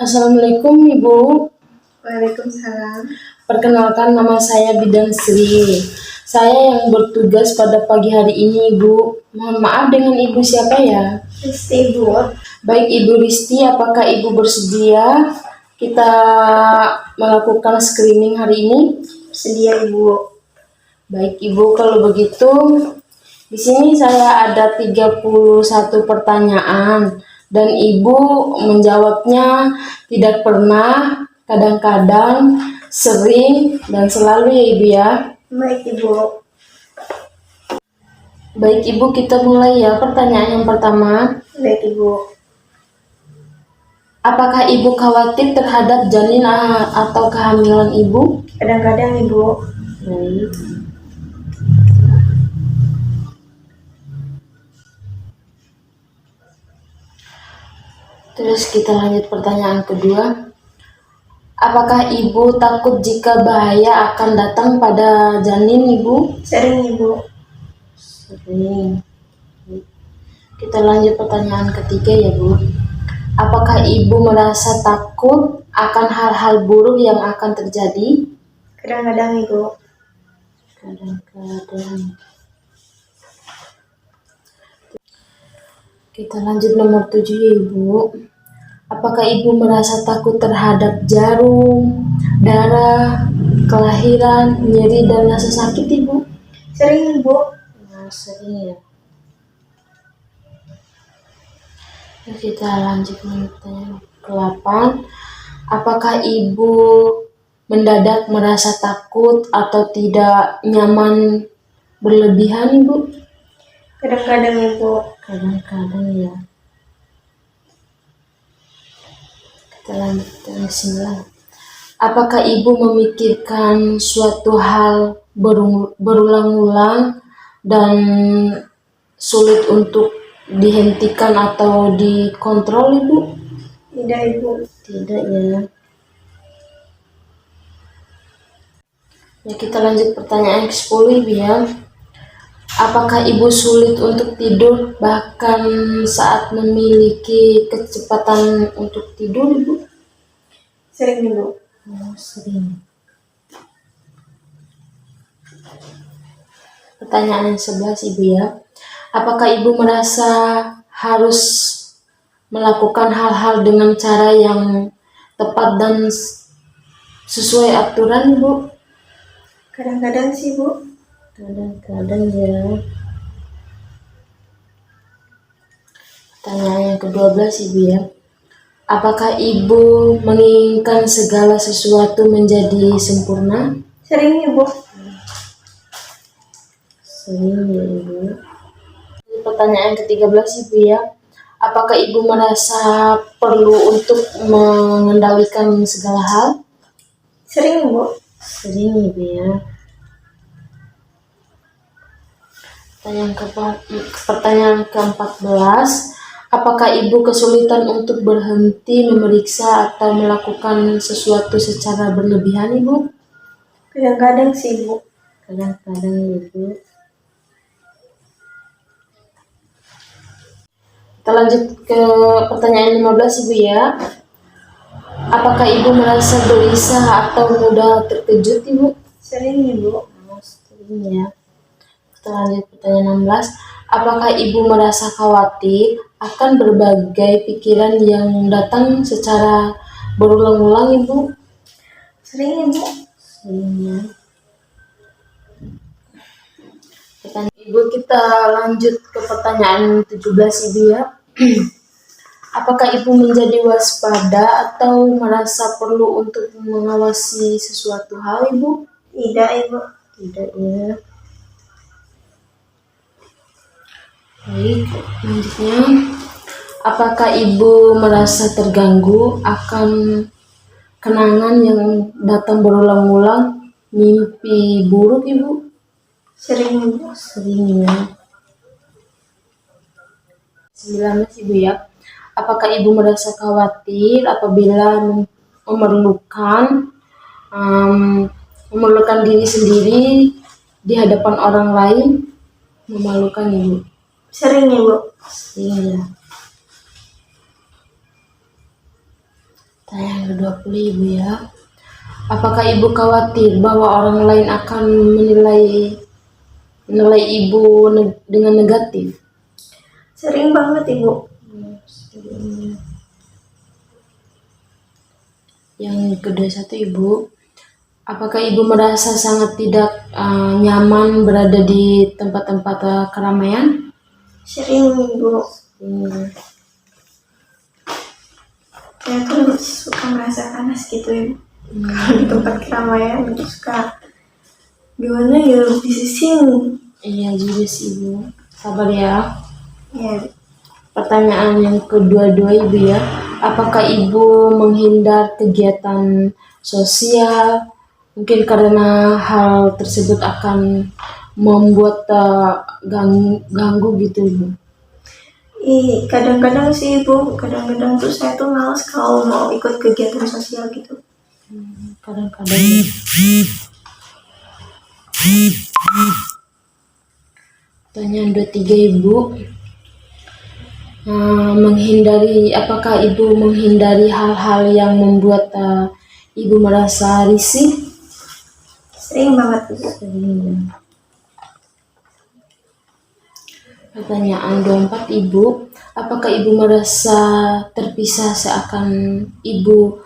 Assalamualaikum Ibu. Waalaikumsalam. Perkenalkan, nama saya Bidan Sri. Saya yang bertugas pada pagi hari ini, Ibu. Mohon maaf, dengan Ibu siapa ya? Risti, Bu. Baik Ibu Risti, apakah Ibu bersedia kita melakukan screening hari ini? Sedia, Ibu. Baik Ibu, kalau begitu di sini saya ada 31 pertanyaan dan Ibu menjawabnya tidak pernah, kadang-kadang, sering, dan selalu ya Ibu ya. Baik, Ibu. Baik Ibu, kita mulai ya. Pertanyaan yang pertama, Baik, Ibu. apakah Ibu khawatir terhadap janin atau kehamilan Ibu? Kadang-kadang, Ibu. Baik. Terus kita lanjut pertanyaan kedua. Apakah Ibu takut jika bahaya akan datang pada janin Ibu? Sering, Ibu. Sering. Kita lanjut pertanyaan ketiga ya Bu. Apakah Ibu merasa takut akan hal-hal buruk yang akan terjadi? Kadang-kadang, Ibu. Kadang-kadang. Kita lanjut nomor 7 ya Ibu. Apakah Ibu merasa takut terhadap jarum, darah, kelahiran, nyeri, dan rasa sakit Ibu? Sering, Ibu. Nah, sering ya. Kita lanjut pertanyaan ke-8. Apakah Ibu mendadak merasa takut atau tidak nyaman berlebihan Ibu? Kadang-kadang, Ibu. Kadang-kadang ya. Kita lanjut ke 9. Apakah Ibu memikirkan suatu hal berulang-ulang dan sulit untuk dihentikan atau dikontrol Ibu? Tidak, Ibu. Tidak ya. Ya, kita lanjut pertanyaan ke-10 Ibu ya. Apakah Ibu sulit untuk tidur bahkan saat memiliki kecepatan untuk tidur Ibu? Sering, Ibu. Sering. Pertanyaan yang 11 Ibu ya. Apakah Ibu merasa harus melakukan hal-hal dengan cara yang tepat dan sesuai aturan Ibu? Kadang-kadang sih, Bu. Kadang-kadang ya. Pertanyaan yang ke-12 Ibu ya. Apakah Ibu menginginkan segala sesuatu menjadi sempurna? Sering, Ibu. Sering ya Ibu. Pertanyaan ke-13 Ibu ya. Apakah Ibu merasa perlu untuk mengendalikan segala hal? Sering, Ibu. Sering Ibu ya. Pertanyaan ke-14. Apakah Ibu kesulitan untuk berhenti memeriksa atau melakukan sesuatu secara berlebihan Ibu? Kadang-kadang sih, Bu. Kadang-kadang Ibu. Kita lanjut ke pertanyaan 15 Ibu ya. Apakah Ibu merasa gelisah atau mudah terkejut Ibu? Sering, Ibu. Sering ya. Kita lanjut pertanyaan 16. Apakah Ibu merasa khawatir akan berbagai pikiran yang datang secara berulang-ulang Ibu? Sering, Ibu. Sering ya. Ibu, kita lanjut ke pertanyaan 17 Ibu ya. Apakah Ibu menjadi waspada atau merasa perlu untuk mengawasi sesuatu hal Ibu? Tidak, Ibu. Tidak ya. Baik, selanjutnya. Apakah Ibu merasa terganggu akan kenangan yang datang berulang-ulang, mimpi buruk Ibu? Sering, Ibu. Sering ya. 19 Ibu ya. Apakah Ibu merasa khawatir apabila memerlukan diri sendiri di hadapan orang lain? Memalukan Ibu? Sering, Ibu. Iya. yang ke-20 Ibu ya. Apakah Ibu khawatir bahwa orang lain akan menilai Ibu dengan negatif? Sering banget Ibu. Yang ke-21 Ibu, apakah Ibu merasa sangat tidak nyaman berada di tempat-tempat keramaian? Sering Ibu. Saya tuh suka merasa panas gitu Ibu. Kalau di tempat keramaian itu suka gimana ya, bising. Iya juga sih Ibu. Sabar ya. Ya, Pertanyaan yang ke-22 Ibu ya. Apakah Ibu menghindar kegiatan sosial? Mungkin karena hal tersebut akan membuat ganggu gitu Ibu. kadang-kadang sih Ibu, kadang-kadang tuh saya tuh males kalau mau ikut kegiatan sosial gitu. Kadang-kadang. Pertanyaan 23 Ibu. Apakah Ibu menghindari hal-hal yang membuat Ibu merasa risih? Sering banget Ibu. Sering. Pertanyaan 24 Ibu. Apakah Ibu merasa terpisah seakan Ibu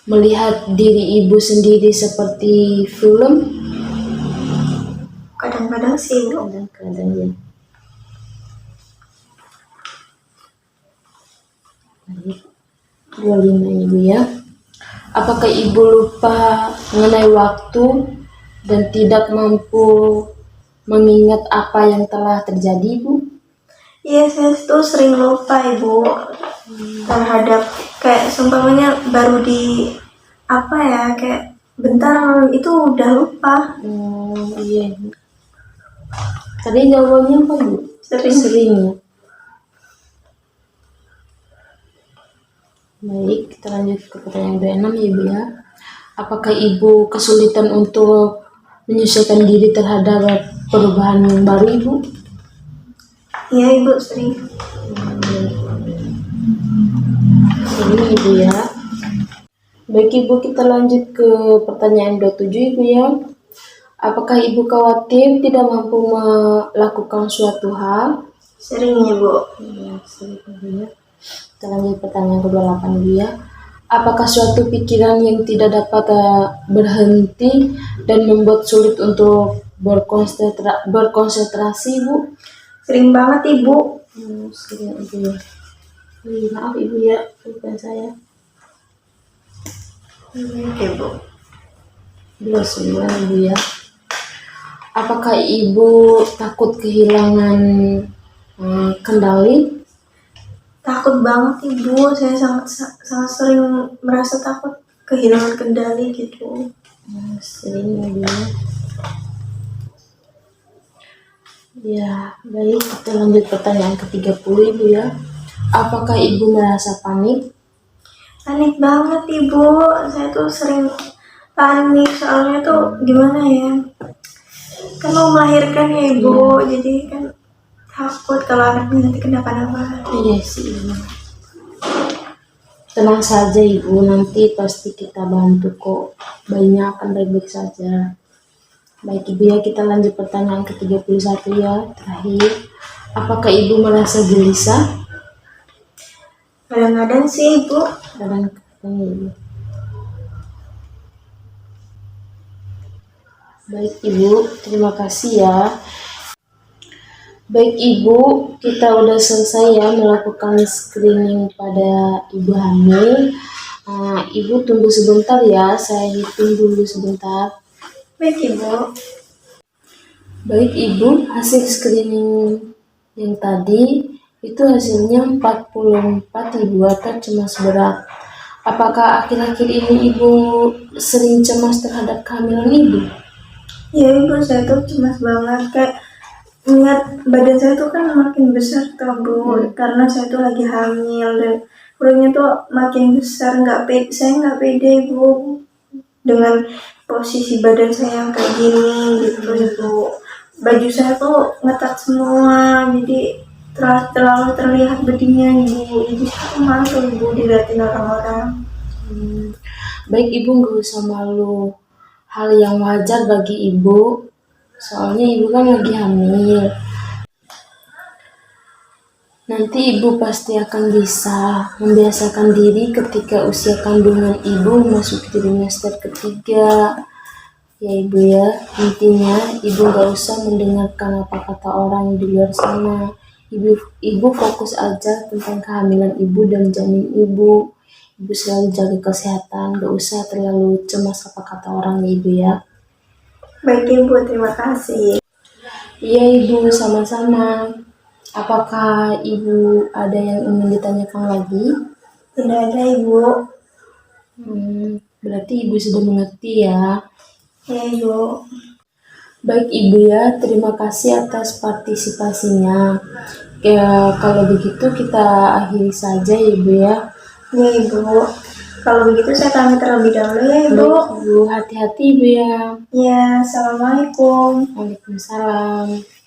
melihat diri Ibu sendiri seperti film? Kadang-kadang sih Ibu. Kadang-kadang ya. Baik. 25 Ibu ya. Apakah Ibu lupa mengenai waktu dan tidak mampu mengingat apa yang telah terjadi Ibu? Iya, saya tuh sering lupa Ibu terhadap kayak seumpamanya baru di apa ya, kayak bentar itu udah lupa. Iya. Tadi jawabannya apa Bu? Sering ya. Baik, kita lanjut ke pertanyaan 26 Ibu ya. Apakah Ibu kesulitan untuk menyesuaikan diri terhadap perubahan yang baru Ibu? Iya Ibu, sering. Sering Ibu ya. Baik Ibu, kita lanjut ke pertanyaan 27 Ibu ya. Apakah Ibu khawatir tidak mampu melakukan suatu hal? Sering Ibu. Ya, sering Ibu ya. Kita lanjut pertanyaan ke-28 Ibu ya. Apakah suatu pikiran yang tidak dapat berhenti dan membuat sulit untuk berkonsentrasi Ibu? Sering banget Ibu. Sering Ibu ya. Maaf Ibu ya, bukan saya. Ibu. 29 Ibu ya. Apakah Ibu takut kehilangan kendali? Takut banget Ibu, saya sangat sering merasa takut kehilangan kendali gitu. Sering Ibu ya. Ya, baik, kita lanjut pertanyaan ke-30 Ibu ya. Apakah Ibu merasa panik? Panik banget Ibu, saya tuh sering panik soalnya tuh gimana ya, kan mau melahirkan ya Ibu, jadi kan takut kalau anaknya nanti kenapa-napa. Iya sih Ibu. Tenang saja Ibu, nanti pasti kita bantu kok. Bayinya akan baik-baik saja. Baik Ibu ya, kita lanjut pertanyaan ke-31 ya, terakhir. Apakah Ibu merasa gelisah? Kadang-kadang sih Ibu. Kadang-kadang Ibu. Baik Ibu, terima kasih ya. Baik Ibu, kita udah selesai ya melakukan screening pada Ibu hamil. Ibu tunggu sebentar ya, saya hitung dulu sebentar. Baik Ibu. Baik Ibu, hasil screening yang tadi itu hasilnya 44 Ibu, atau cemas berat. Apakah akhir-akhir ini Ibu sering cemas terhadap kehamilan Ibu? Ya Ibu, saya tuh cemas banget, kayak ingat badan saya tuh kan makin besar tuh Bu, karena saya tuh lagi hamil dan perutnya tuh makin besar, saya nggak pede Bu dengan posisi badan saya yang kayak gini gitu Ibu. Baju saya tuh ngetat semua, jadi terlalu terlihat bedinya Ibu, jadi saya tuh malu Ibu dilihatin orang-orang. Baik ibu, nggak usah malu. Hal yang wajar bagi ibu. Soalnya ibu kan lagi hamil. Nanti ibu pasti akan bisa membiasakan diri ketika usia kandungan ibu memasuki trimester ketiga. Ya ibu ya, intinya ibu gak usah mendengarkan apa kata orang di luar sana. Ibu fokus aja tentang kehamilan ibu dan janin ibu. Ibu selalu jaga kesehatan, gak usah terlalu cemas apa kata orang ya ibu ya. Baik Ibu, terima kasih. Iya ibu, sama-sama. Apakah ibu ada yang ingin ditanyakan lagi? Tidak ada Ibu. Berarti ibu sudah mengerti ya. Ya Ibu. Baik ibu ya, terima kasih atas partisipasinya. Ya, kalau begitu kita akhiri saja ya ibu ya. Ya Ibu. Kalau begitu saya pamit terlebih dahulu ya Ibu. Baik ibu, hati-hati ibu ya. Ya, Assalamualaikum. Waalaikumsalam.